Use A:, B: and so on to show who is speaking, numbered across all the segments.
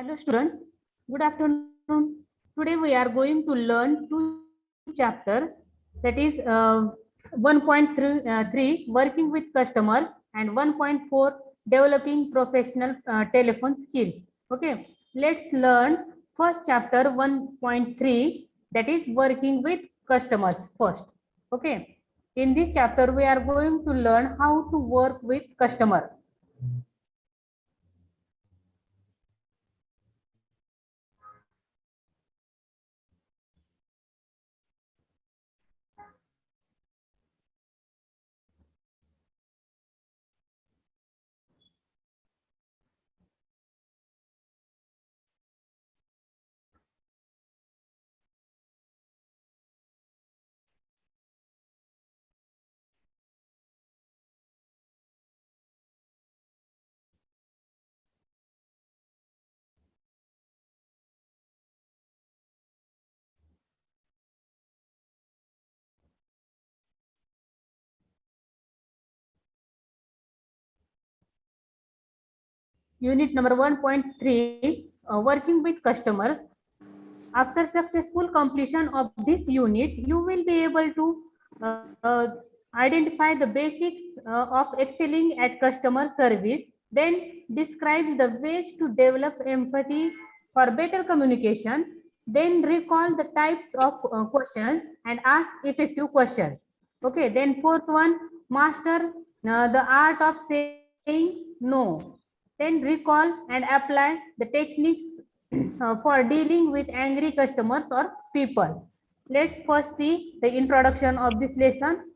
A: Hello students, good afternoon. Today we are going to learn two chapters, that is 1.3 working with customers and 1.4 developing professional telephone skills. Okay, let's learn first chapter 1.3, that is working with customers first. Okay, in this chapter we are going to learn how to work with customer. Unit number 1.3, working with customers. After successful completion of this unit, you will be able to identify the basics of excelling at customer service, then describe the ways to develop empathy for better communication, then recall the types of questions and ask effective questions. Okay, then fourth one, master the art of saying no. Then recall and apply the techniques for dealing with angry customers or people. Let's first see the introduction of this lesson.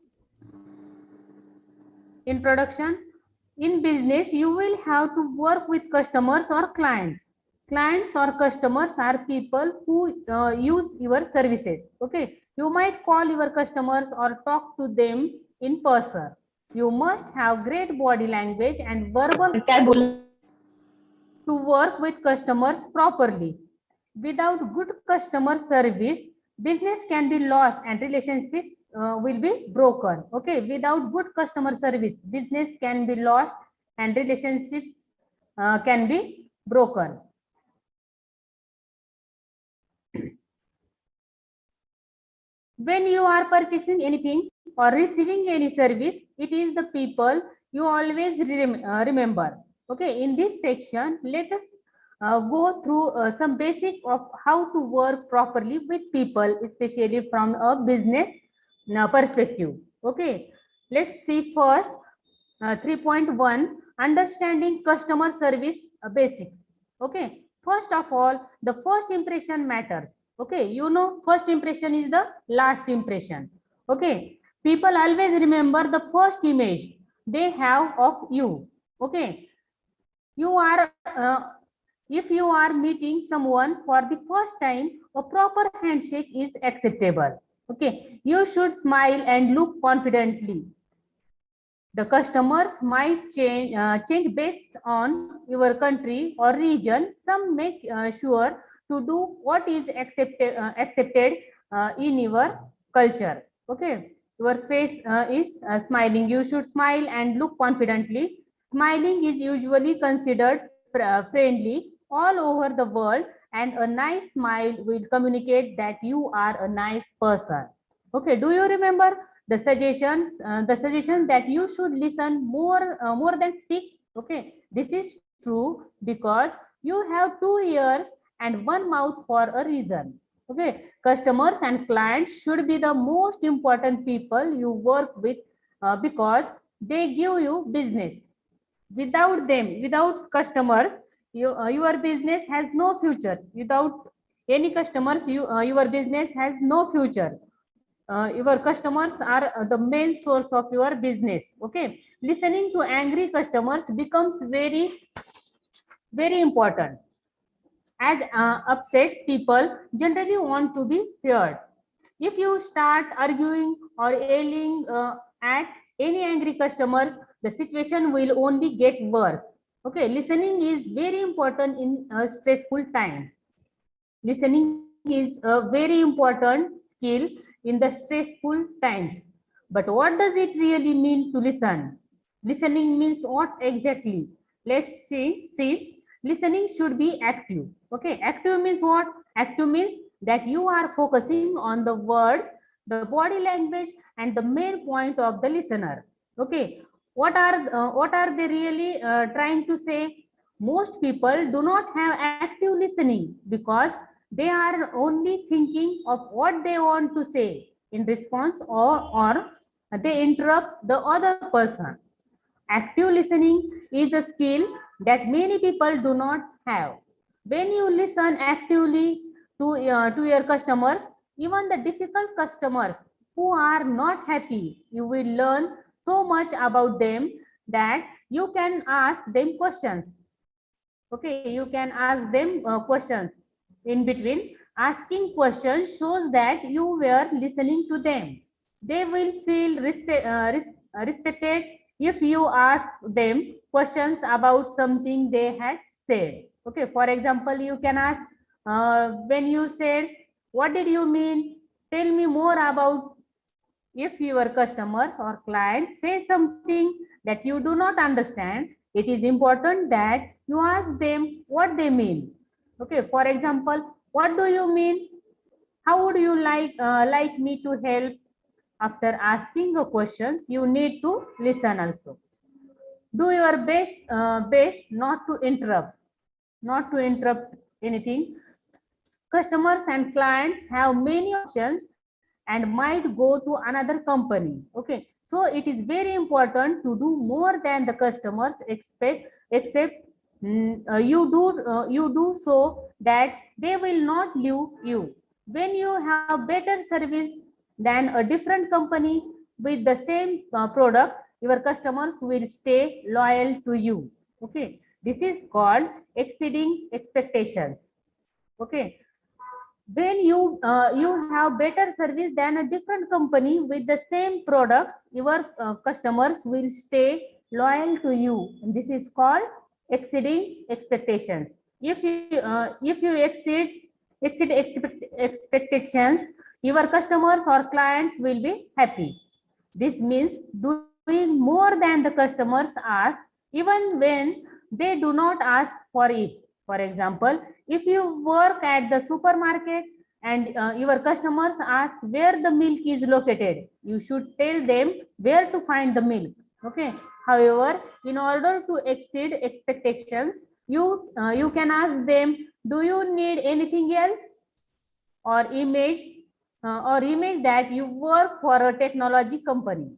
A: Introduction. In business, you will have to work with customers or clients. Clients or customers are people who use your services. Okay, you might call your customers or talk to them in person. You must have great body language and verbal to work with customers properly. Without good customer service, business can be lost and relationships will be broken. Okay, without good customer service, business can be lost and relationships can be broken. When you are purchasing anything or receiving any service, it is the people you always remember. Okay, in this section, let us go through some basic of how to work properly with people, especially from a business perspective. Okay, let's see first 3.1, understanding customer service basics. Okay, first of all, the first impression matters. Okay, you know, first impression is the last impression. Okay, people always remember the first image they have of you. Okay, you are if you are meeting someone for the first time, a proper handshake is acceptable. Okay, you should smile and look confidently. The customers might change based on your country or region. Some make sure to do what is accepted in your culture. Okay, your face is smiling. You should smile and look confidently. Smiling is usually considered friendly all over the world, and a nice smile will communicate that you are a nice person. Okay, do you remember the suggestion that you should listen more than speak? Okay, this is true because you have 2 ears and one mouth for a reason. Okay, customers and clients should be the most important people you work with because they give you business. Without them, without customers, your business has no future. Without any customers, your business has no future. Your customers are the main source of your business. Okay, listening to angry customers becomes very important, as upset people generally want to be heard. If you start arguing or yelling at any angry customer, the situation will only get worse. Okay, listening is very important in a stressful time. Listening is a very important skill in the stressful times. But what does it really mean to listen? Listening means what exactly? Let's see. listening should be active. Okay, active means what? Active means that you are focusing on the words, the body language, and the main point of the listener. Okay, what are they really trying to say? Most people do not have active listening because they are only thinking of what they want to say in response, or they interrupt the other person. Active listening is a skill that many people do not have. When you listen actively to your customers, even the difficult customers who are not happy, you will learn so much about them that you can ask them questions. Okay, you can ask them questions in between. Asking questions shows that you were listening to them. They will feel respected if you ask them questions about something they had said. Okay, for example, you can ask, when you said, what did you mean? Tell me more about. If your customers or clients say something that you do not understand, it is important that you ask them what they mean. Okay, for example, what do you mean? How would you like me to help? After asking a question, you need to listen also. Do your best not to interrupt anything. Customers and clients have many options and might go to another company. Okay, so it is very important to do more than the customers expect, except you do so that they will not leave you. When you have better service than a different company with the same product, your customers will stay loyal to you. Okay, this is called exceeding expectations. Okay, when you have better service than a different company with the same products, your customers will stay loyal to you. And this is called exceeding expectations. If you exceed expectations, your customers or clients will be happy. This means doing more than the customers ask, even when they do not ask for it. For example, if you work at the supermarket and your customers ask where the milk is located, you should tell them where to find the milk. Okay. However, in order to exceed expectations, you can ask them, do you need anything else? Or image that you work for a technology company.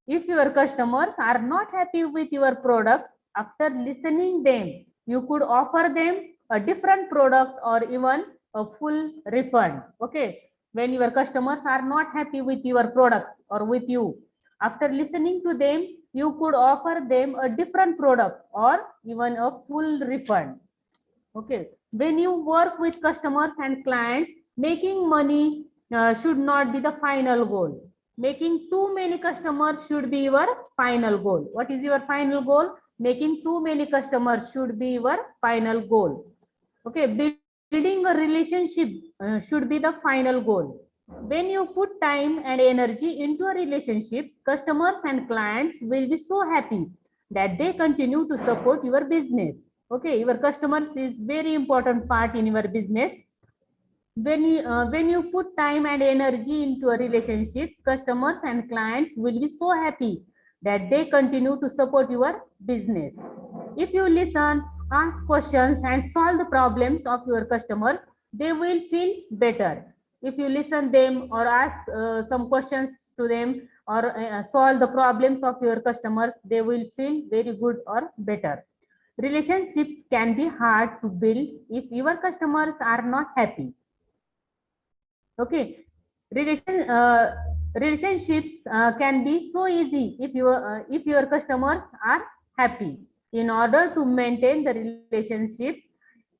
A: If your customers are not happy with your products, after listening them, you could offer them a different product or even a full refund. Okay. When your customers are not happy with your products or with you, after listening to them, you could offer them a different product or even a full refund. Okay. When you work with customers and clients, making money should not be the final goal. Making too many customers should be your final goal. What is your final goal? Making too many customers should be your final goal. Okay, building a relationship should be the final goal. When you put time and energy into relationships, customers and clients will be so happy that they continue to support your business. Okay, your customers is very important part in your business. When you put time and energy into a relationships, customers and clients will be so happy that they continue to support your business. If you listen, ask questions and solve the problems of your customers, they will feel better. If you listen them or ask some questions to them or solve the problems of your customers, they will feel very good or better. Relationships can be hard to build if your customers are not happy. Okay, relationships can be so easy if your customers are happy. In order to maintain the relationships,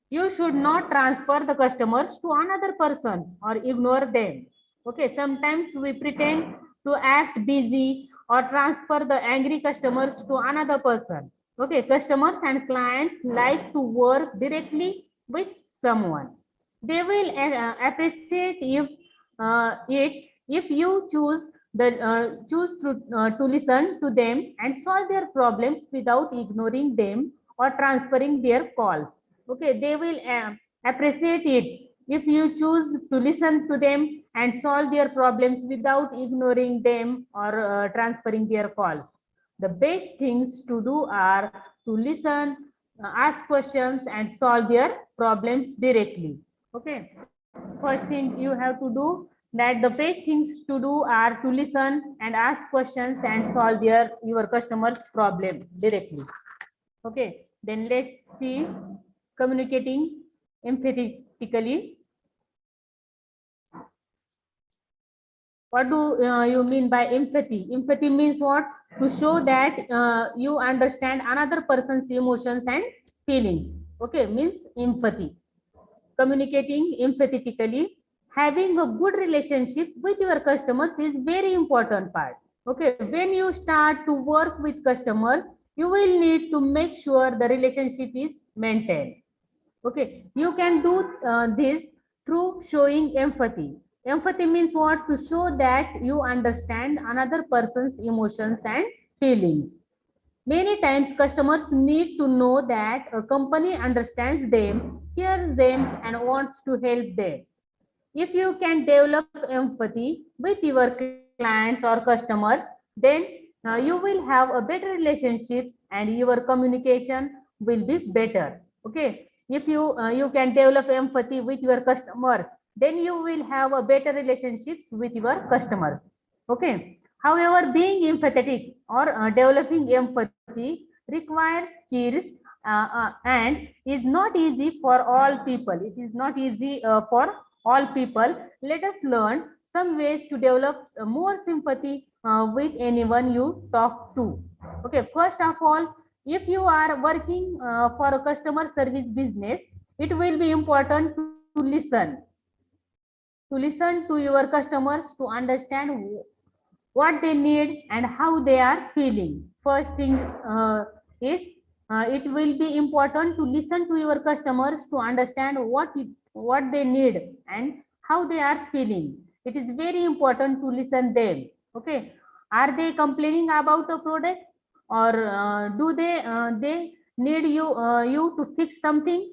A: you should not transfer the customers to another person or ignore them. Okay, sometimes we pretend to act busy or transfer the angry customers to another person. Okay, customers and clients like to work directly with someone. They will appreciate if you choose to listen to them and solve their problems without ignoring them or transferring their calls. Okay, they will appreciate it if you choose to listen to them and solve their problems without ignoring them or transferring their calls. The best things to do are to listen, ask questions, and solve their problems directly. Okay, first thing you have to do, that the best things to do are to listen and ask questions and solve your customers problem directly. Okay, then let's see communicating empathetically. What do you mean by empathy? Empathy means what? To show that you understand another person's emotions and feelings. Okay, means empathy. Communicating empathetically, having a good relationship with your customers is very important part. Okay, when you start to work with customers, you will need to make sure the relationship is maintained. Okay, you can do this through showing empathy. Empathy means what? To show that you understand another person's emotions and feelings. Many times customers need to know that a company understands them, hears them, and wants to help them. If you can develop empathy with your clients or customers, then you will have a better relationships and your communication will be better. Okay, if you can develop empathy with your customers, then you will have a better relationships with your customers. Okay, however, being empathetic or developing empathy requires skills and is not easy for all people. It is not easy for all people. Let us learn some ways to develop more sympathy with anyone you talk to. Okay, first of all, if you are working for a customer service business, it will be important to listen to your customers to understand what they need and how they are feeling. First thing is it will be important to listen to your customers to understand what they need and how they are feeling. It is very important to listen them. Okay, are they complaining about a product, or do they need you to fix something?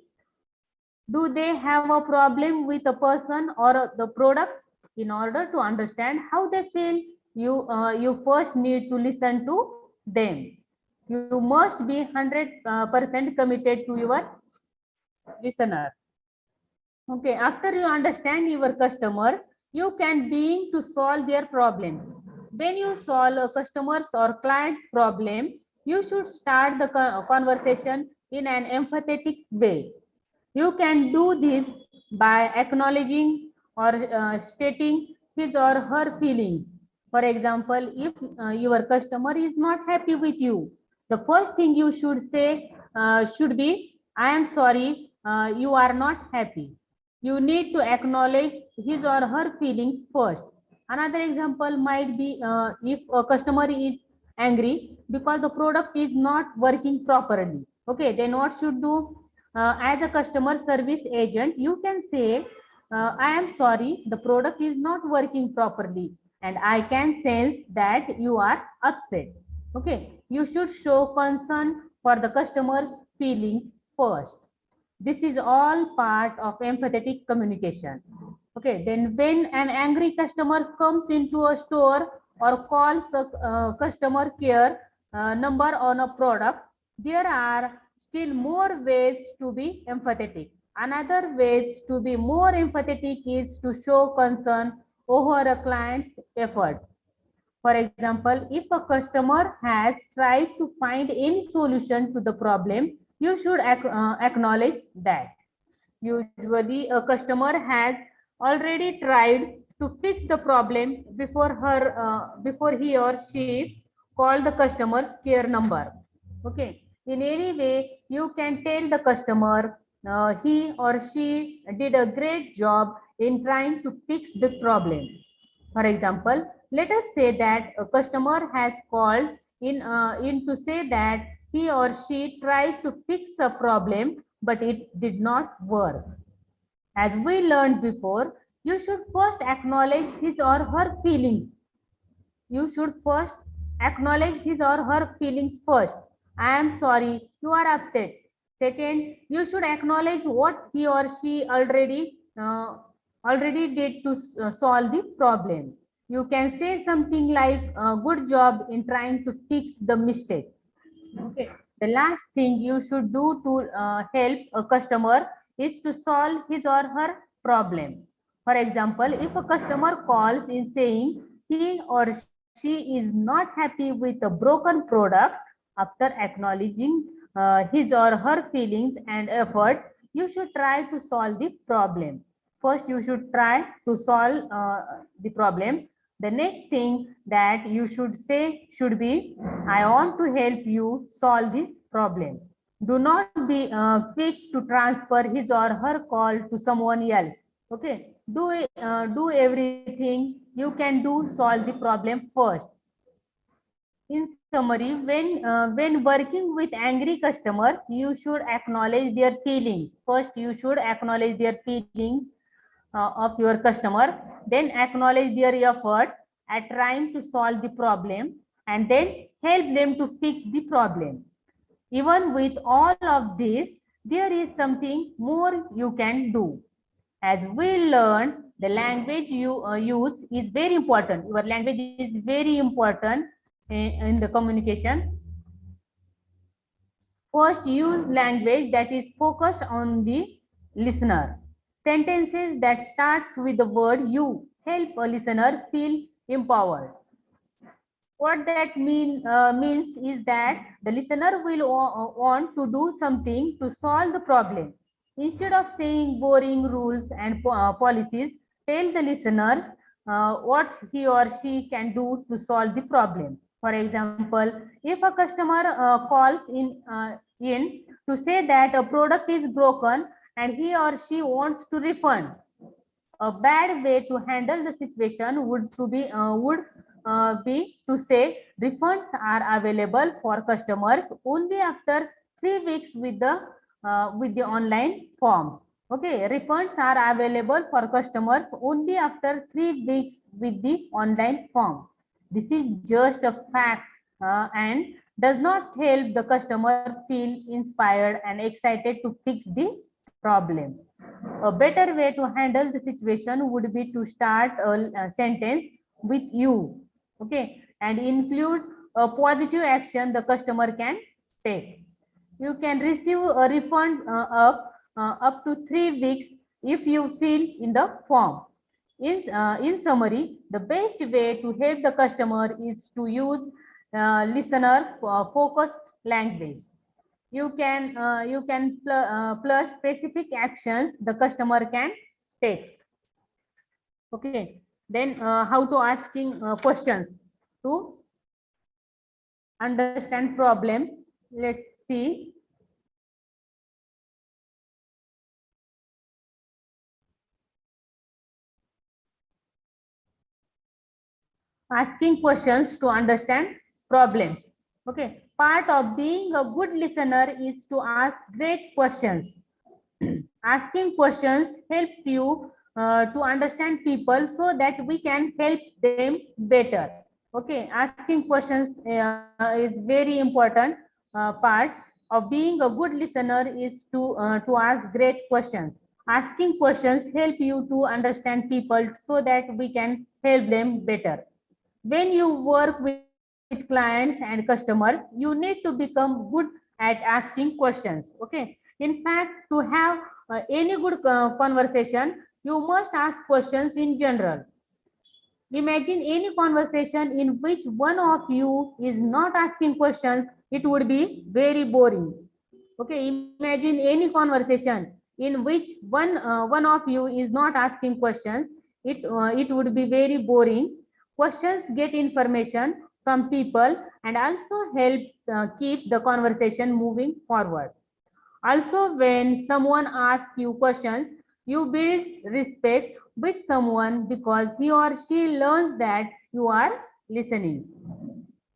A: Do they have a problem with a person or the product? In order to understand how they feel, you first need to listen to them. You must be 100% committed to your listener. Okay, after you understand your customers, you can begin to solve their problems. When you solve a customer's or client's problem, you should start the conversation in an empathetic way. You can do this by acknowledging or stating his or her feelings. For example, if your customer is not happy with you, the first thing you should say should be, I am sorry, you are not happy. You need to acknowledge his or her feelings first. Another example might be if a customer is angry because the product is not working properly. Okay, then what should do? As a customer service agent, you can say, I am sorry, the product is not working properly and I can sense that you are upset. Okay, you should show concern for the customer's feelings first. This is all part of empathetic communication. Okay, then when an angry customer comes into a store or calls a customer care number on a product, there are still more ways to be empathetic. Another ways to be more empathetic is to show concern over a client's efforts. For example, if a customer has tried to find any solution to the problem, you should acknowledge that. Usually, a customer has already tried to fix the problem before he or she called the customer's care number. Okay. In any way, you can tell the customer he or she did a great job in trying to fix the problem. For example, let us say that a customer has called in to say that he or she tried to fix a problem, but it did not work. As we learned before, you should first acknowledge his or her feelings. You should first acknowledge his or her feelings first. I am sorry, you are upset. Second, you should acknowledge what he or she already did to solve the problem. You can say something like, good job in trying to fix the mistake. Okay. The last thing you should do to help a customer is to solve his or her problem. For example, if a customer calls in saying he or she is not happy with a broken product, after acknowledging his or her feelings and efforts, you should try to solve the problem. First, you should try to solve the problem. The next thing that you should say should be, I want to help you solve this problem. Do not be quick to transfer his or her call to someone else. Okay, do everything you can do solve the problem first. In summary, when working with angry customers, you should acknowledge their feelings. First, you should acknowledge their feelings of your customer, then acknowledge their efforts at trying to solve the problem, and then help them to fix the problem. Even with all of this, there is something more you can do. As we learn, the language you use is very important. Your language is very important in the communication. First, use language that is focused on the listener. Sentences that starts with the word you help a listener feel empowered. What that means is that the listener will want to do something to solve the problem. Instead of saying boring rules and policies, tell the listeners what he or she can do to solve the problem. For example, if a customer calls in to say that a product is broken and he or she wants to refund, a bad way to handle the situation would be to say refunds are available for customers only after 3 weeks with the online forms. Okay, refunds are available for customers only after 3 weeks with the online form. This is just a fact and does not help the customer feel inspired and excited to fix the problem. A better way to handle the situation would be to start a sentence with you, okay, and include a positive action the customer can take. You can receive a refund up to 3 weeks if you fill in the form. In summary, the best way to help the customer is to use listener focused language. You can plus specific actions the customer can take. Okay, then how to asking questions to understand problems. Let's see. Asking questions to understand problems. Okay, part of being a good listener is to ask great questions. Asking questions helps you to understand people so that we can help them better. Okay, asking questions is very important part of being a good listener is to ask great questions. Asking questions help you to understand people so that we can help them better. When you work with clients and customers, you need to become good at asking questions. Okay. In fact, to have any good conversation, you must ask questions in general. Imagine any conversation in which one of you is not asking questions, it would be very boring. Okay, imagine any conversation in which one of you is not asking questions, it would be very boring. Questions get information from people and also help keep the conversation moving forward. Also, when someone asks you questions, you build respect with someone because he or she learns that you are listening.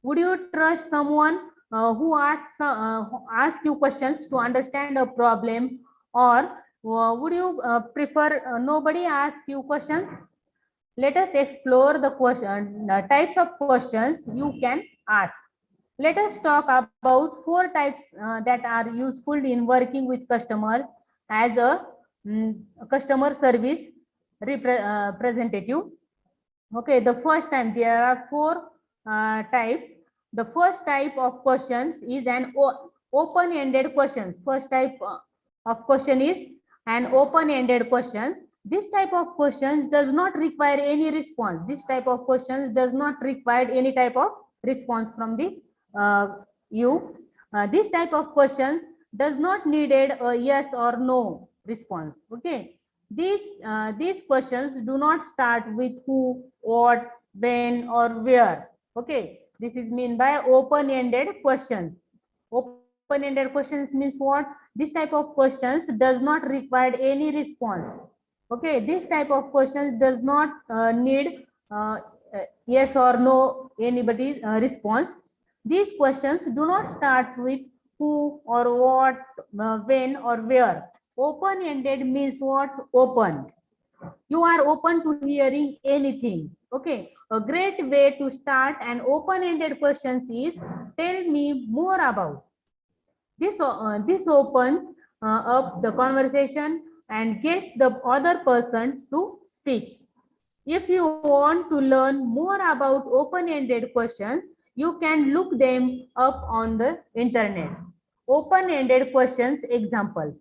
A: Would you trust someone who asks you questions to understand a problem, or would you prefer nobody ask you questions? Let us explore the types of questions you can ask. Let us talk about four types that are useful in working with customers as a customer service representative. Okay, the first time there are four types. The first type of questions is an open-ended question. First type of question is an open-ended questions. This type of questions does not require any response. This type of questions does not require any type of response from the uh, you. This type of questions does not needed a yes or no response. Okay, these questions do not start with who, what, when, or where. Okay, this is mean by open-ended questions. Open-ended questions means what? This type of questions does not require any response. Okay, this type of questions does not need yes or no anybody response. These questions do not start with who or what, when or where. Open-ended means what? Open. You are open to hearing anything. Okay, a great way to start an open-ended questions is tell me more about. This opens up the conversation and gets the other person to speak. If you want to learn more about open-ended questions, you can look them up on the internet. Open-ended questions example.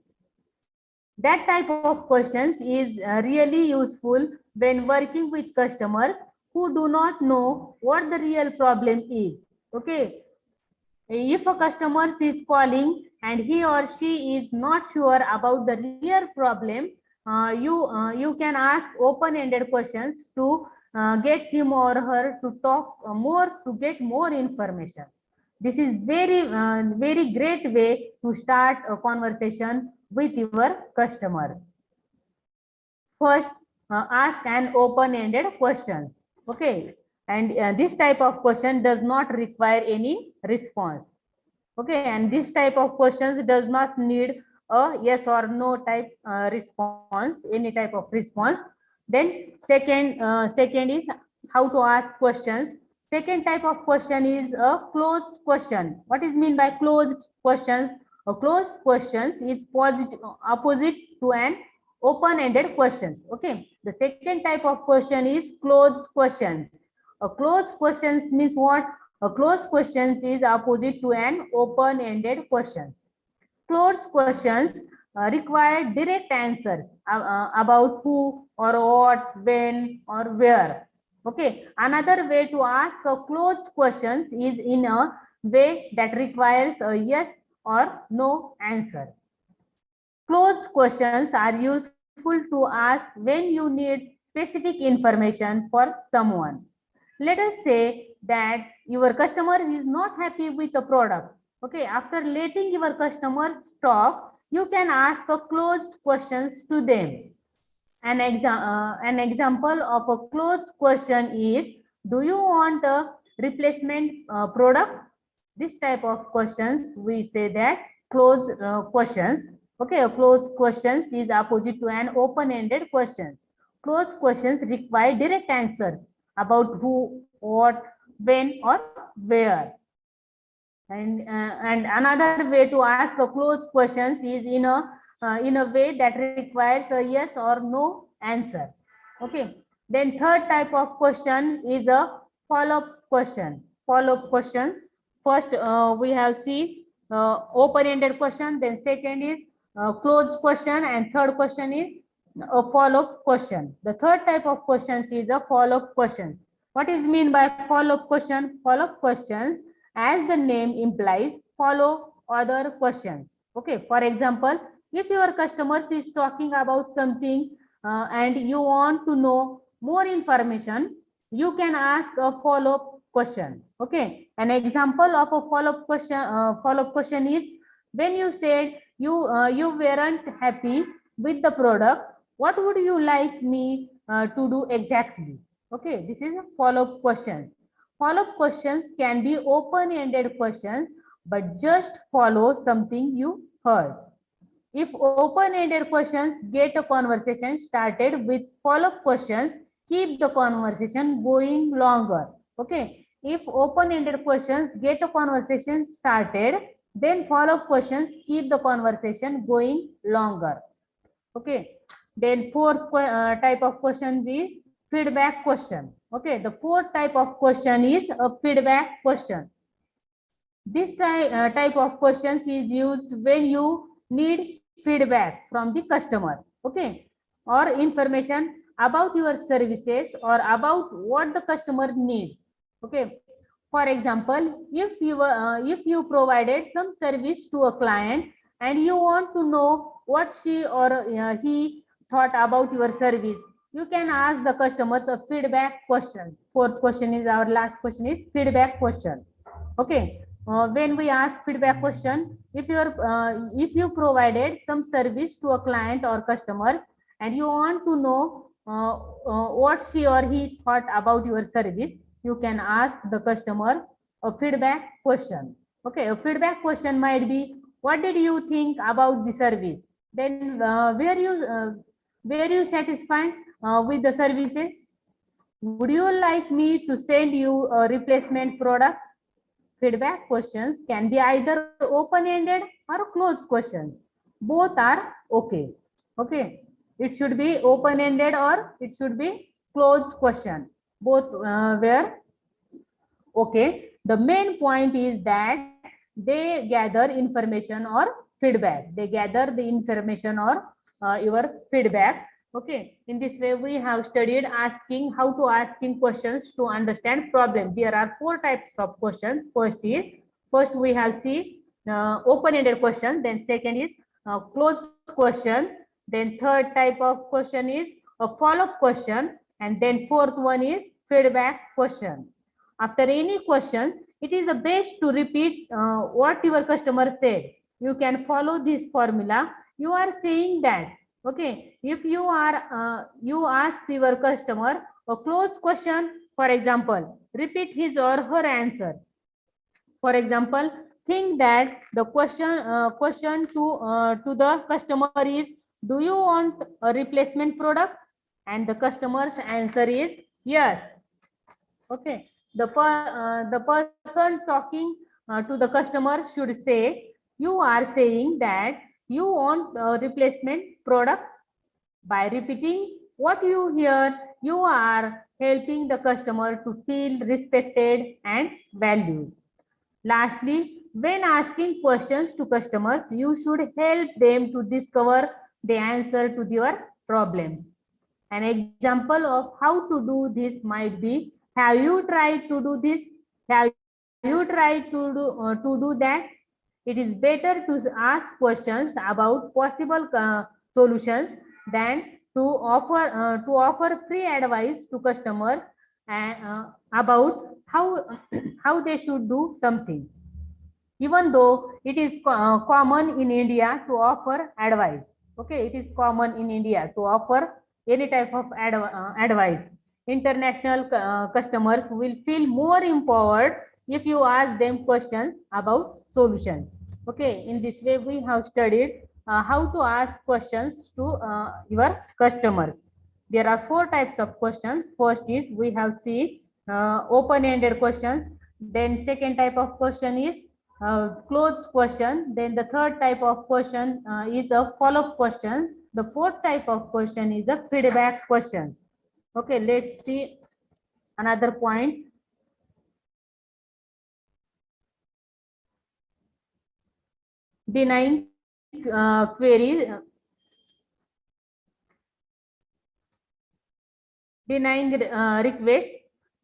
A: That type of questions is really useful when working with customers who do not know what the real problem is. Okay, if a customer is calling and he or she is not sure about the real problem, you can ask open-ended questions to get him or her to talk more, to get more information. This is very great way to start a conversation with your customer. First, ask an open-ended questions. Okay, and this type of question does not require any response. Okay, and this type of questions does not need a yes or no type response, any type of response. Then second is how to ask questions. Second type of question is a closed question. What is mean by closed questions? A closed questions is opposite to an open-ended questions. Okay, the second type of question is closed questions. A closed questions means what? A closed questions is opposite to an open-ended questions. Closed questions require direct answers about who or what, when or where. Okay, another way to ask a closed questions is in a way that requires a yes or no answer. Closed questions are useful to ask when you need specific information for someone. Let us say that your customer is not happy with the product. Okay, after letting your customers talk, you can ask a closed questions to them. An example of a closed question is, do you want a replacement product? This type of questions, we say that closed questions. Okay, a closed questions is opposite to an open-ended questions. Closed questions require direct answers about who, what, when, or where. And another way to ask a closed questions is in a way that requires a yes or no answer. Okay. Then third type of question is a follow-up question. Follow-up questions. First, we have see open-ended question. Then second is closed question, and third question is a follow-up question. The third type of questions is a follow-up question. What is mean by follow-up question? Follow-up questions, as the name implies, follow other questions. Okay, for example, if your customer is talking about something and you want to know more information, you can ask a follow-up question. Okay, an example of a follow-up question is, when you said you weren't happy with the product, what would you like me to do exactly? Okay, this is a follow-up questions. Follow-up questions can be open-ended questions, but just follow something you heard. If open-ended questions get a conversation started with follow-up questions, keep the conversation going longer. Okay. If open-ended questions get a conversation started, then follow-up questions keep the conversation going longer. Okay. Then fourth type of questions is feedback question. Okay. The fourth type of question is a feedback question. This type of questions is used when you need feedback from the customer, okay, or information about your services or about what the customer needs. Okay. For example, if you provided some service to a client and you want to know what she or he thought about your service, you can ask the customers a feedback question. Fourth question is our last question is feedback question. Okay. When we ask feedback question, if you provided some service to a client or customer and you want to know what she or he thought about your service, you can ask the customer a feedback question. Okay. A feedback question might be, what did you think about the service? Then were you satisfied with the services? Would you like me to send you a replacement product? Feedback questions can be either open-ended or closed questions. Both are okay. Okay. It should be open-ended or it should be closed question. Both were okay. The main point is that they gather information or feedback. They gather the information or your feedback. Okay. In this way, we have studied asking how to asking questions to understand problem. There are four types of questions. First we have see open-ended question. Then second is closed question. Then third type of question is a follow-up question. And then fourth one is feedback question. After any questions, it is the best to repeat what your customer said. You can follow this formula. You are saying that, okay, if you ask your customer a closed question, for example, repeat his or her answer. For example, think that the question to the customer is, do you want a replacement product? And the customer's answer is yes. Okay. The person talking to the customer should say, you are saying that you want a replacement product. By repeating what you hear, you are helping the customer to feel respected and valued. Lastly, when asking questions to customers, you should help them to discover the answer to their problems. An example of how to do this might be, have you tried to do this? Have you tried to do that? It is better to ask questions about possible solutions than to offer free advice to customers about how they should do something. Even though it is common in India to offer advice. Okay, it is common in India to offer any type of advice. International customers will feel more empowered if you ask them questions about solutions. Okay, in this way we have studied how to ask questions to your customers. There are four types of questions. First is we have seen open-ended questions. Then second type of question is closed question. Then the third type of question is a follow-up question. The fourth type of question is a feedback questions. Okay, let's see another point. Denying queries. Denying requests.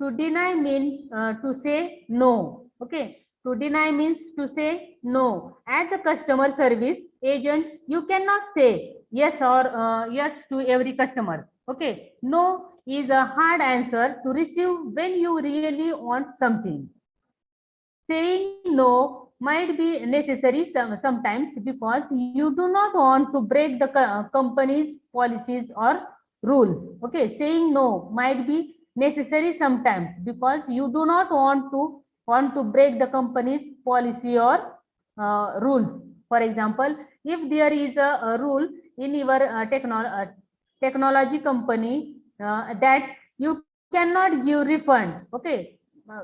A: To deny means to say no. Okay. To deny means to say no. As a customer service agent, you cannot say yes or yes to every customer. Okay. No is a hard answer to receive when you really want something. Saying no might be necessary sometimes because you do not want to break the company's policies or rules. Okay, saying no might be necessary sometimes because you do not want to break the company's policy or rules. For example, if there is a rule in your technology company that you cannot give refund. Okay,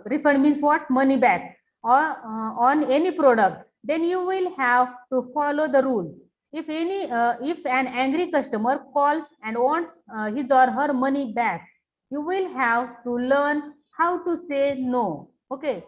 A: refund means what? Money back, or on any product, then you will have to follow the rules. If an angry customer calls and wants his or her money back, you will have to learn how to say no. Okay,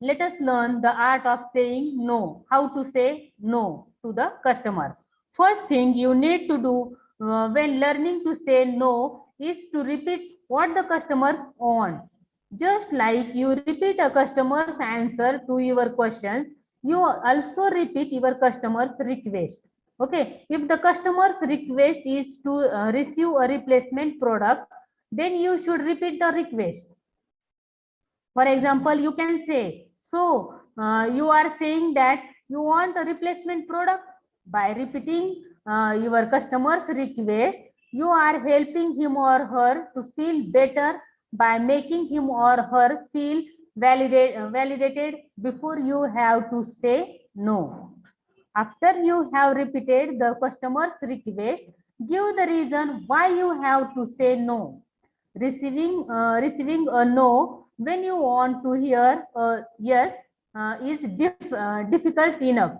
A: let us learn the art of saying no, how to say no to the customer. First thing you need to do when learning to say no is to repeat what the customer wants. Just like you repeat a customer's answer to your questions, you also repeat your customer's request. Okay, if the customer's request is to receive a replacement product, then you should repeat the request. For example, you can say, so you are saying that you want a replacement product. By repeating your customer's request, you are helping him or her to feel better by making him or her feel validated before you have to say no. After you have repeated the customer's request, give the reason why you have to say no. Receiving a no when you want to hear a yes is difficult enough.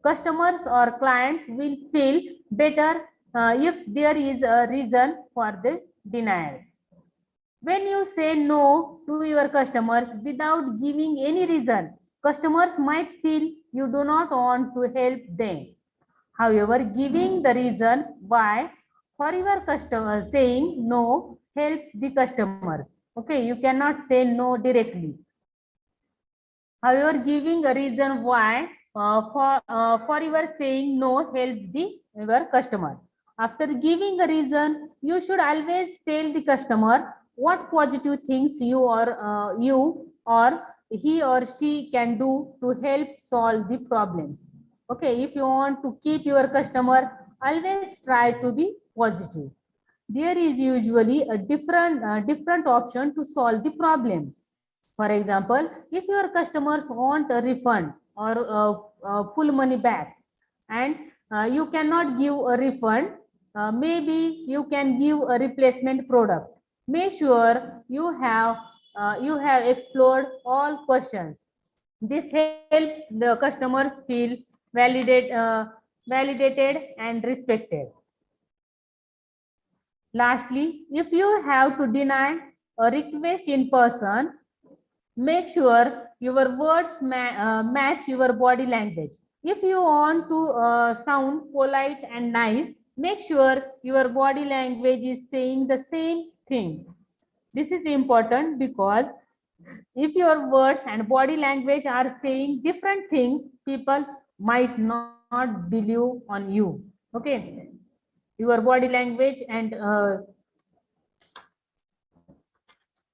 A: Customers or clients will feel better if there is a reason for the denial. When you say no to your customers without giving any reason, customers might feel you do not want to help them. However, giving the reason why for your customer, saying no helps the customers. Okay, you cannot say no directly. However, giving a reason why for your saying no helps your customer. After giving a reason, you should always tell the customer what positive things you or he or she can do to help solve the problems. Okay, if you want to keep your customer, always try to be positive. There is usually a different option to solve the problems. For example, if your customers want a refund or full money back, and you cannot give a refund, maybe you can give a replacement product. Make sure you have explored all questions. This helps the customers feel validated and respected. Lastly, if you have to deny a request in person, make sure your words match your body language. If you want to sound polite and nice, make sure your body language is saying the same thing. This is important because if your words and body language are saying different things, people might not believe on you. Okay, your body language and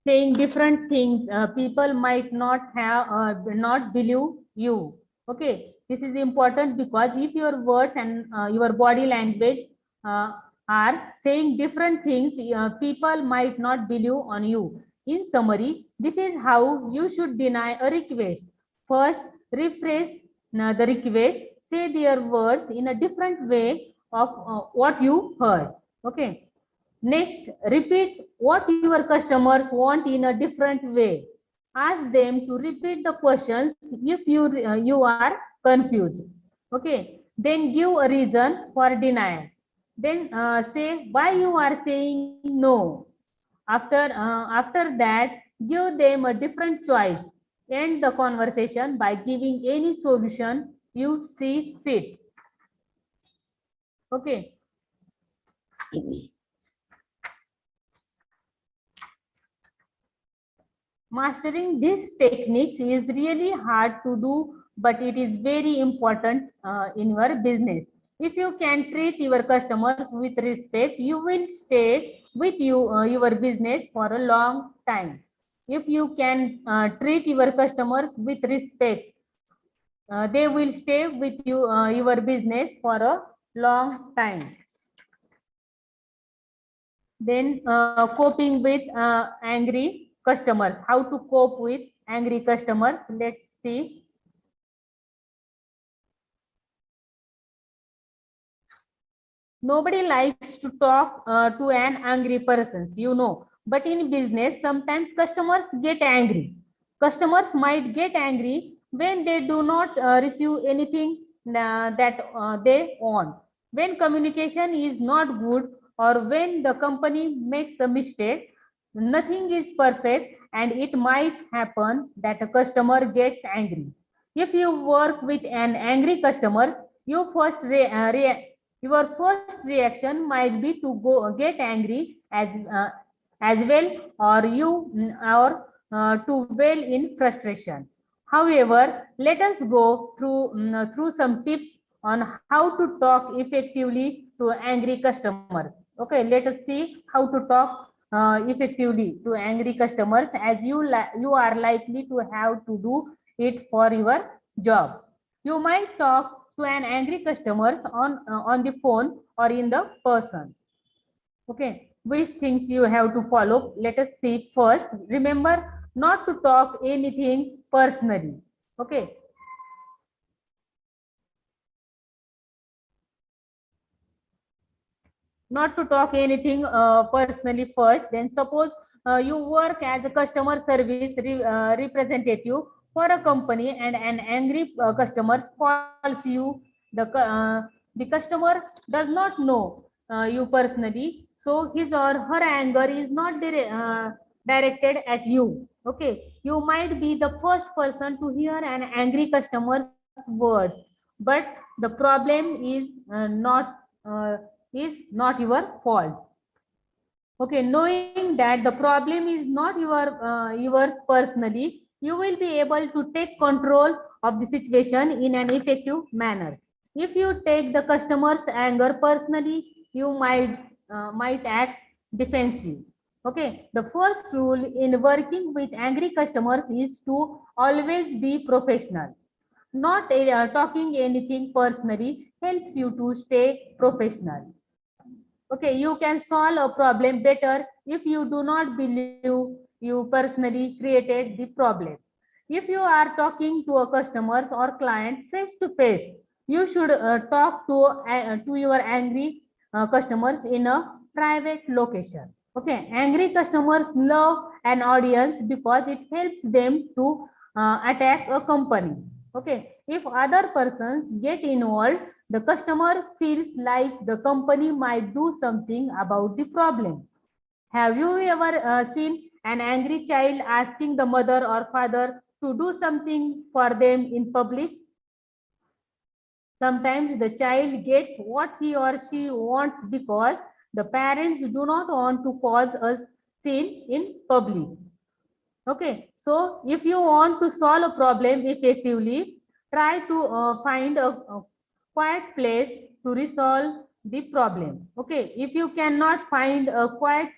A: saying different things, people might not believe you. Okay, this is important because if your words and your body language uh, are saying different things, people might not believe on you. In summary, this is how you should deny a request. First, rephrase the request, say their words in a different way of what you heard. Okay, next, repeat what your customers want in a different way. Ask them to repeat the questions if you are confused. Okay, then give a reason for denial. Then say why you are saying no. After that, give them a different choice. End the conversation by giving any solution you see fit. Okay. Mastering these techniques is really hard to do, but it is very important in your business. If you can treat your customers with respect, you will stay with your business for a long time. If you can treat your customers with respect, they will stay with your business for a long time. Then coping with angry customers. How to cope with angry customers? Let's see. Nobody likes to talk to an angry person, you know, But in business, sometimes customers get angry. Customers might get angry when they do not receive anything that they want. When communication is not good, or when the company makes a mistake, nothing is perfect, and it might happen that a customer gets angry. If you work with an angry customer, your your first reaction might be to go get angry as well, or to well in frustration. However, let us go through some tips on how to talk effectively to angry customers. Okay, let us see how to talk effectively to angry customers, as you are likely to have to do it for your job. You might talk to an angry customer on the phone or in the person. Okay, which things you have to follow? Let us see first. Remember not to talk anything personally. Okay, not to talk anything personally first. Then suppose you work as a customer service representative for a company, and an angry customer calls you. The customer does not know you personally, so his or her anger is not directed at you. Okay, you might be the first person to hear an angry customer's words, but the problem is not your fault. Okay, knowing that the problem is not yours personally, you will be able to take control of the situation in an effective manner. If you take the customer's anger personally, you might act defensive. Okay, the first rule in working with angry customers is to always be professional. Not talking anything personally helps you to stay professional. Okay, you can solve a problem better if you do not believe you personally created the problem. If you are talking to a customers or client face to face, you should talk to your angry customers in a private location. Okay, angry customers love an audience because it helps them to attack a company. Okay, if other persons get involved, the customer feels like the company might do something about the problem. Have you ever seen an angry child asking the mother or father to do something for them in public? Sometimes the child gets what he or she wants because the parents do not want to cause a scene in public. Okay, so if you want to solve a problem effectively, try to find a quiet place to resolve the problem. Okay, if you cannot find a quiet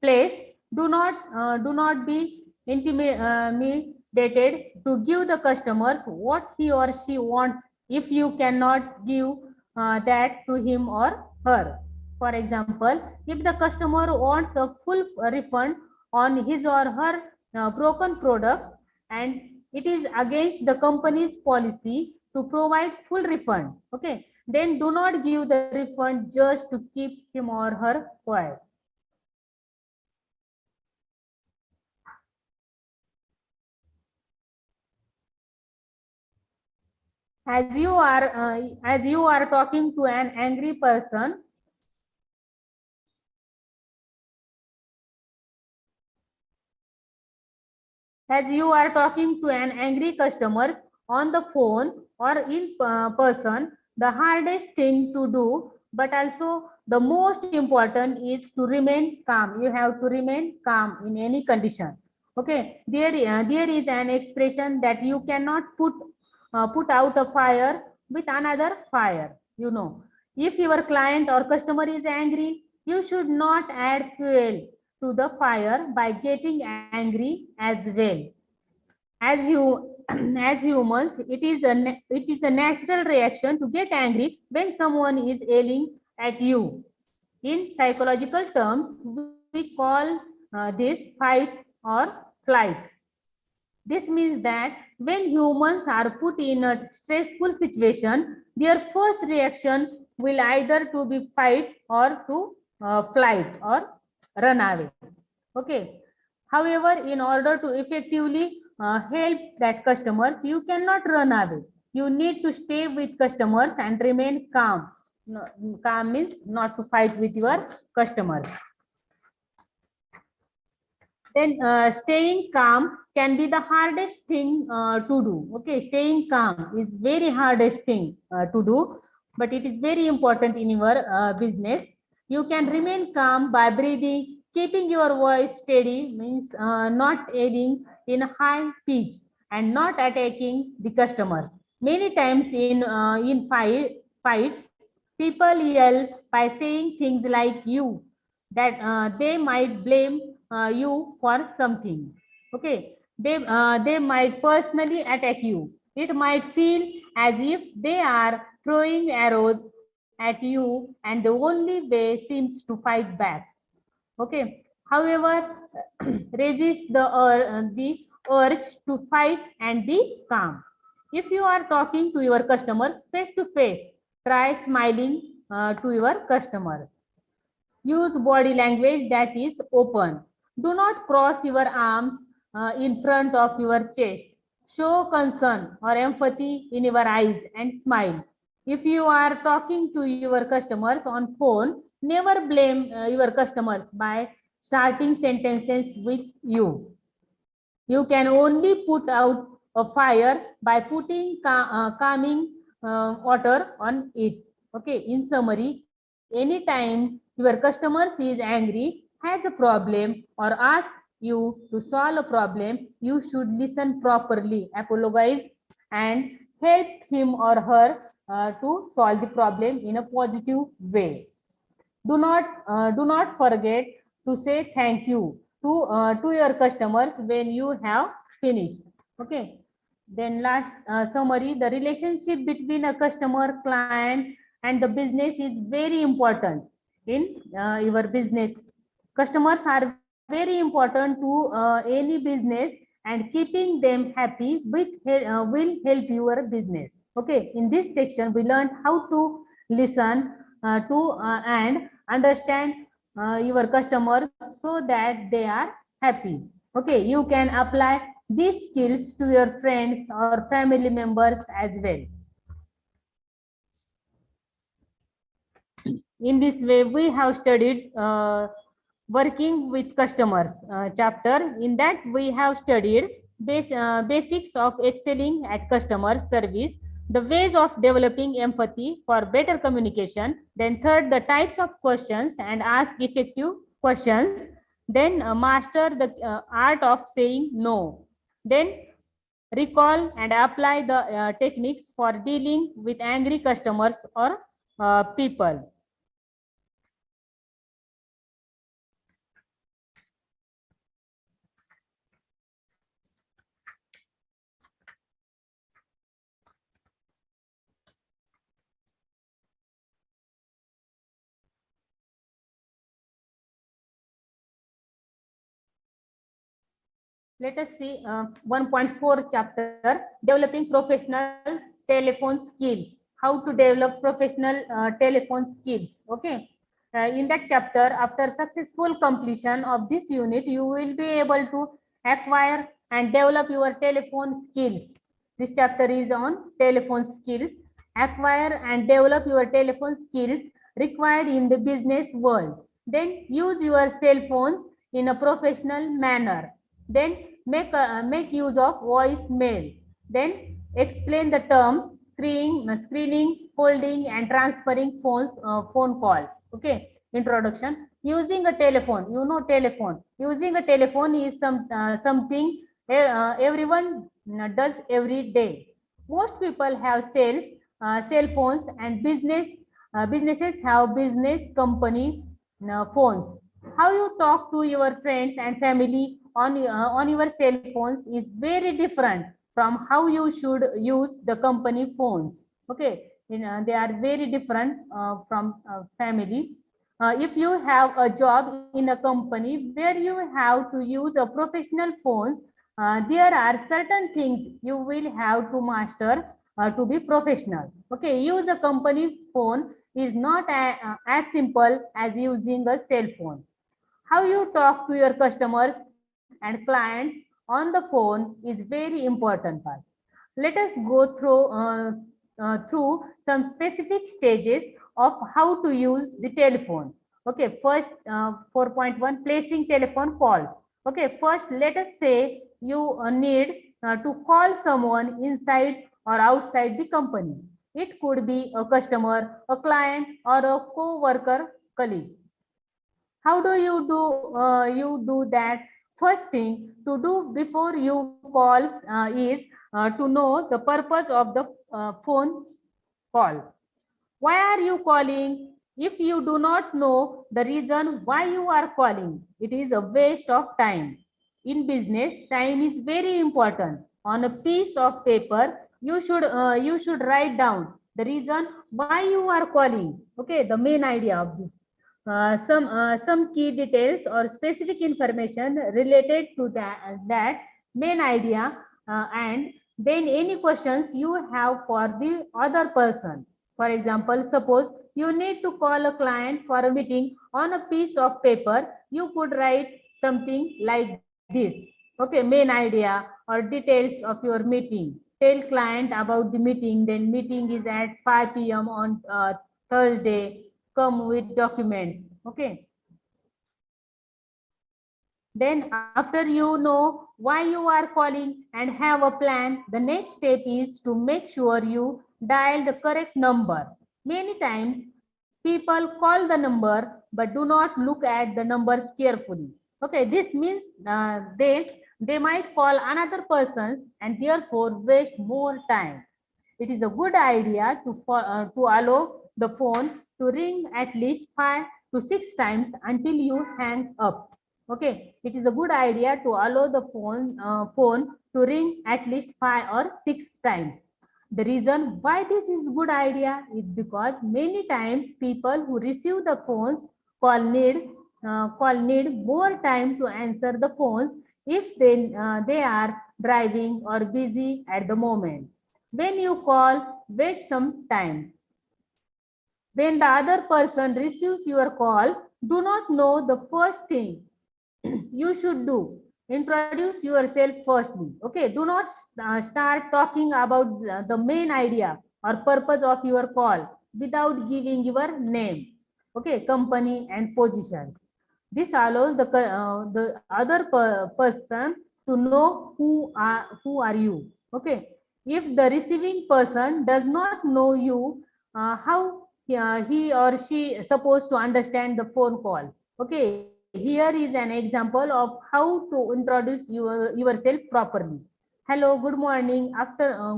A: place, do not be intimidated to give the customers what he or she wants if you cannot give that to him or her. For example, if the customer wants a full refund on his or her broken products, and it is against the company's policy to provide full refund, okay, then do not give the refund just to keep him or her quiet. As you are talking to an angry person, as you are talking to an angry customer on the phone or in person, the hardest thing to do, but also the most important, is to remain calm. You have to remain calm in any condition. Okay, there is an expression that you cannot put out a fire with another fire. You know, if your client or customer is angry, you should not add fuel to the fire by getting angry as well. As you as humans, it is a natural reaction to get angry when someone is yelling at you. In psychological terms, we call this fight or flight. This means that when humans are put in a stressful situation, their first reaction will either to be fight or to flight or run away. Okay. However, in order to effectively help that customers, you cannot run away. You need to stay with customers and remain calm. Calm means not to fight with your customers. Then staying calm can be the hardest thing to do. Okay, staying calm is very hardest thing to do, but it is very important in your business. You can remain calm by breathing, keeping your voice steady, means not yelling in high pitch and not attacking the customers. Many times in fights, people yell by saying things like you, that they might blame you for something. Okay, they might personally attack you. It might feel as if they are throwing arrows at you, and the only way seems to fight back. Okay, however, resist the urge to fight and be calm. If you are talking to your customers face to face, try smiling to your customers. Use body language that is open. Do not cross your arms in front of your chest. Show concern or empathy in your eyes and smile. If you are talking to your customers on phone, never blame your customers by starting sentences with you. You can only put out a fire by putting calming water on it. Okay, in summary, anytime your customers is angry, has a problem, or asks you to solve a problem, you should listen properly, apologize, and help him or her to solve the problem in a positive way. Do not forget to say thank you to your customers when you have finished. Okay, then last summary, the relationship between a customer, client, and the business is very important in your business. Customers are very important to any business, and keeping them happy will help your business. Okay, in this section we learned how to listen to and understand your customers so that they are happy. Okay, you can apply these skills to your friends or family members as well. In this way, we have studied working with customers chapter. In that, we have studied basics of excelling at customer service, the ways of developing empathy for better communication. Then third, the types of questions and ask effective questions. Then master the art of saying no. Then recall and apply the techniques for dealing with angry customers or people. Let us see 1.4 chapter, developing professional telephone skills. How to develop professional telephone skills. Okay. In that chapter, after successful completion of this unit, you will be able to acquire and develop your telephone skills. This chapter is on telephone skills. Acquire and develop your telephone skills required in the business world. Then use your cell phones in a professional manner. Then make use of voicemail. Then explain the terms screening, holding, and transferring phone call. Okay, introduction. Using a telephone, telephone. Using a telephone is something everyone does every day. Most people have cell phones, and businesses have business company phones. How you talk to your friends and family on your cell phones is very different from how you should use the company phones. Okay, they are very different from family. If you have a job in a company where you have to use a professional phones, there are certain things you will have to master to be professional. Okay, use a company phone is not as simple as using a cell phone. How you talk to your customers and clients on the phone is very important part. Let us go through some specific stages of how to use the telephone. Okay, first 4.1, placing telephone calls. Okay, first let us say you need to call someone inside or outside the company. It could be a customer, a client, or a co-worker colleague. How do you do that? First thing to do before you calls is to know the purpose of the phone call. Why are you calling? If you do not know the reason why you are calling, it is a waste of time. In business, time is very important. On a piece of paper, you should write down the reason why you are calling. Okay, the main idea of this. Some key details or specific information related to that main idea, and then any questions you have for the other person. For example, suppose you need to call a client for a meeting on a piece of paper, you could write something like this. Okay, main idea or details of your meeting. Tell client about the meeting, then meeting is at 5 p.m. on Thursday. Come with documents. Okay. Then after you know why you are calling and have a plan, the next step is to make sure you dial the correct number. Many times people call the number but do not look at the numbers carefully. Okay, this means they might call another person and therefore waste more time. It is a good idea to allow the phone to ring at least 5 to 6 times until you hang up. Okay, it is a good idea to allow the phone to ring at least 5 or 6 times. The reason why this is good idea is because many times people who receive the phones call need need more time to answer the phones if they are driving or busy at the moment. When you call, wait some time. When the other person receives your call, do not know the first thing you should do. Introduce yourself firstly. Okay, do not start talking about the main idea or purpose of your call without giving your name. Okay, company and positions. This allows the other person to know who are you. Okay, if the receiving person does not know you, how he or she is supposed to understand the phone call. Okay, here is an example of how to introduce yourself properly. Hello, good morning,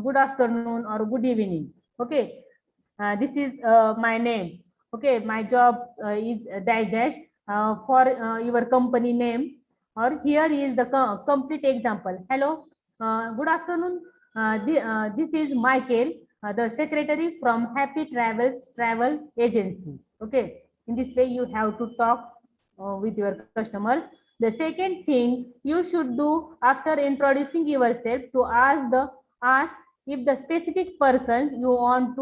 A: good afternoon, or good evening. Okay, this is my name. Okay, my job is dash dash for your company name. Or here is the complete example. Hello, good afternoon. This is Michael, the secretary from Happy Travels Travel Agency. Okay, in this way you have to talk with your customers. The second thing you should do after introducing yourself to ask if the specific person you want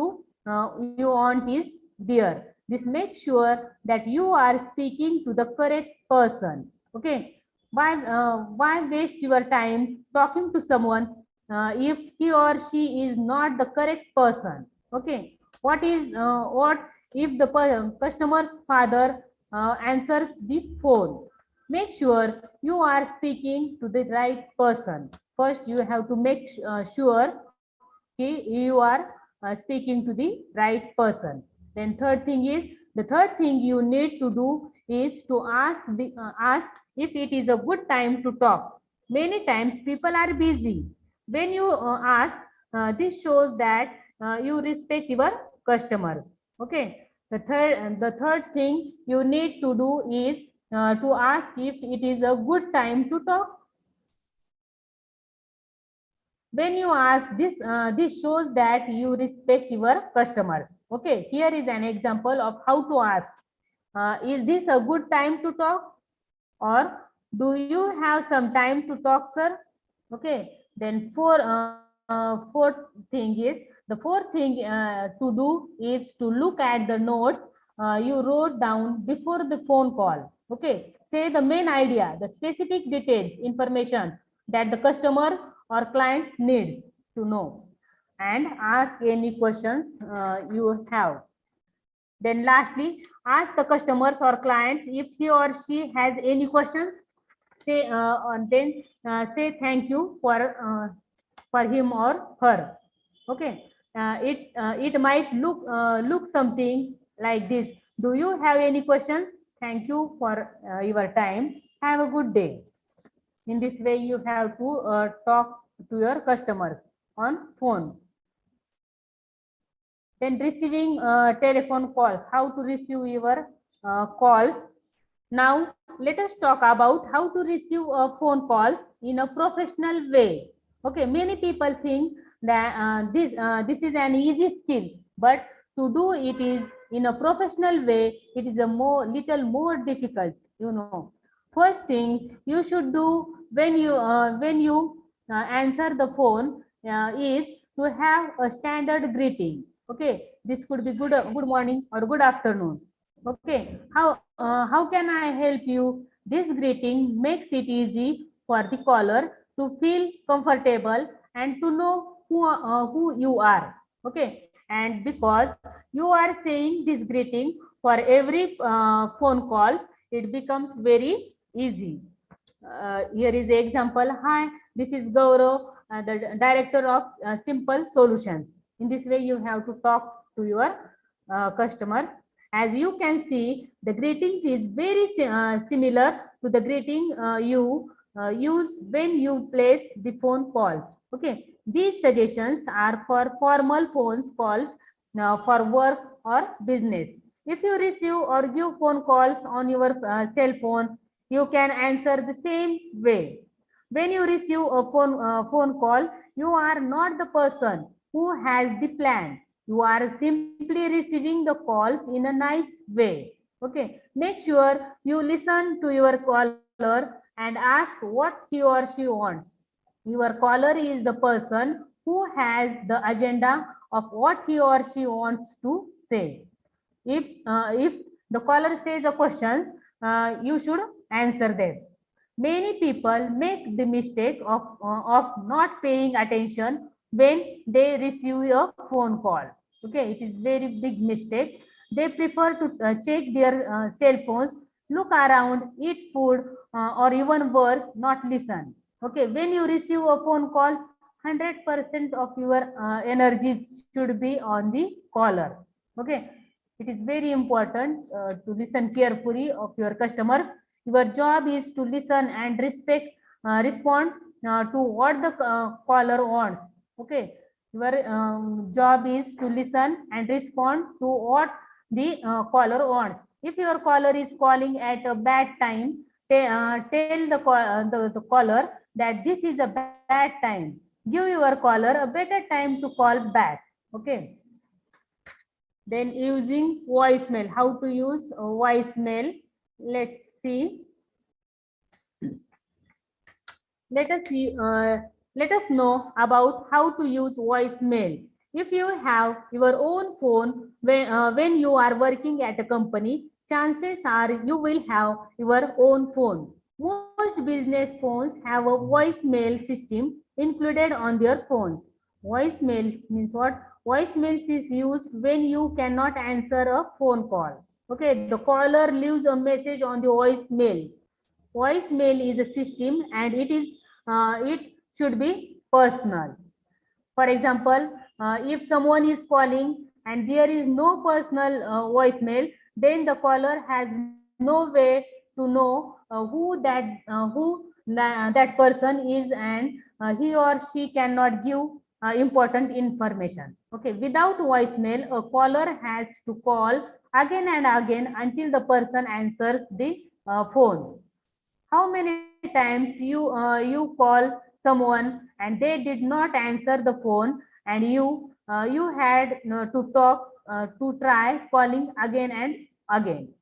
A: is there. This makes sure that you are speaking to the correct person. Okay. Why waste your time talking to someone if he or she is not the correct person? Okay. What if the customer's father answers the phone? Make sure you are speaking to the right person. First, you have to make sure you are speaking to the right person. Then the third thing you need to do is to ask if it is a good time to talk. Many times people are busy. When you ask, this shows that you respect your customers. Okay. The third thing you need to do is to ask if it is a good time to talk. When you ask this, this shows that you respect your customers. Okay, here is an example of how to ask. Is this a good time to talk? Or do you have some time to talk, sir? Okay, then the fourth thing to do is to look at the notes you wrote down before the phone call. Okay, say the main idea, the specific details, information that the customer or clients needs to know, and ask any questions you have. Then lastly, ask the customers or clients if he or she has any questions. Say then say thank you for him or her. Okay. It might look something like this. Do you have any questions? Thank you for your time. Have a good day. In this way, you have to talk to your customers on phone. Then receiving telephone calls, how to receive your calls. Now let us talk about how to receive a phone call in a professional way. Okay, many people think that this is an easy skill, but to do it is in a professional way, it is a little more difficult. You know, first thing you should do when you answer the phone is to have a standard greeting. Okay, this could be good morning or good afternoon. Okay, how can I help you? This greeting makes it easy for the caller to feel comfortable and to know who you are. Okay, and because you are saying this greeting for every phone call, it becomes very easy. Here is the example. Hi, this is Gaurav, the director of Simple Solutions. In this way, you have to talk to your customers. As you can see, the greetings is very similar to the greeting you use when you place the phone calls. Okay, these suggestions are for formal phone calls for work or business. If you receive or give phone calls on your cell phone, you can answer the same way. When you receive a phone call, you are not the person who has the plan. You are simply receiving the calls in a nice way. Okay. Make sure you listen to your caller and ask what he or she wants. Your caller is the person who has the agenda of what he or she wants to say. If the caller says a questions, you should answer them. Many people make the mistake of not paying attention when they receive a phone call. Okay, it is very big mistake. They prefer to check their cell phones, look around, eat food, or even worse, not listen. Okay, when you receive a phone call, 100% of your energy should be on the caller. Okay, it is very important to listen carefully of your customers. Your job is to listen and respond to what the caller wants. Okay, your job is to listen and respond to what the caller wants. If your caller is calling at a bad time, tell the caller that this is a bad time. Give your caller a better time to call back. Okay. Then using voicemail. How to use voicemail? Let's see. Let us see. Let us know about how to use voicemail. If you have your own phone when you are working at a company, chances are you will have your own phone. Most business phones have a voicemail system included on their phones. Voicemail means what? Voicemail is used when you cannot answer a phone call. Okay, the caller leaves a message on the voicemail. Voicemail is a system and it should be personal. For example, if someone is calling and there is no personal voicemail, then the caller has no way to know who that person is, and he or she cannot give important information. Okay, without voicemail, a caller has to call again and again until the person answers the phone. How many times you call someone and they did not answer the phone, and you had to talk to try calling again and again?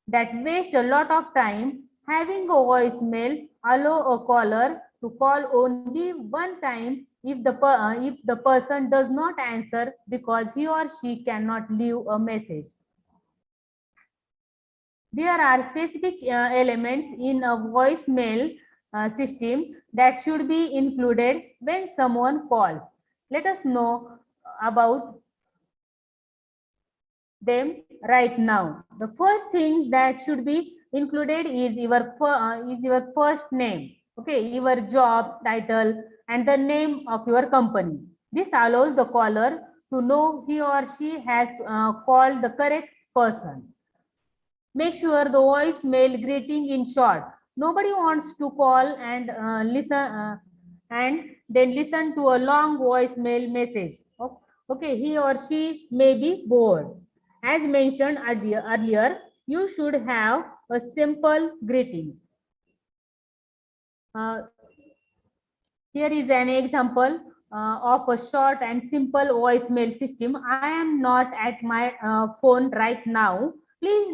A: That waste a lot of time. Having a voicemail allow a caller to call only one time if the person does not answer because he or she cannot leave a message. There are specific elements in a voicemail system that should be included when someone calls. Let us know about them right now. The first thing that should be included is your first name, okay, your job title and the name of your company. This allows the caller to know he or she has called the correct person. Make sure the voicemail greeting in short. Nobody wants to call and and then listen to a long voicemail message. Okay, he or she may be bored. As mentioned earlier, you should have a simple greeting. Uh, Here is an example of a short and simple voicemail system. I am not at my phone right now. Please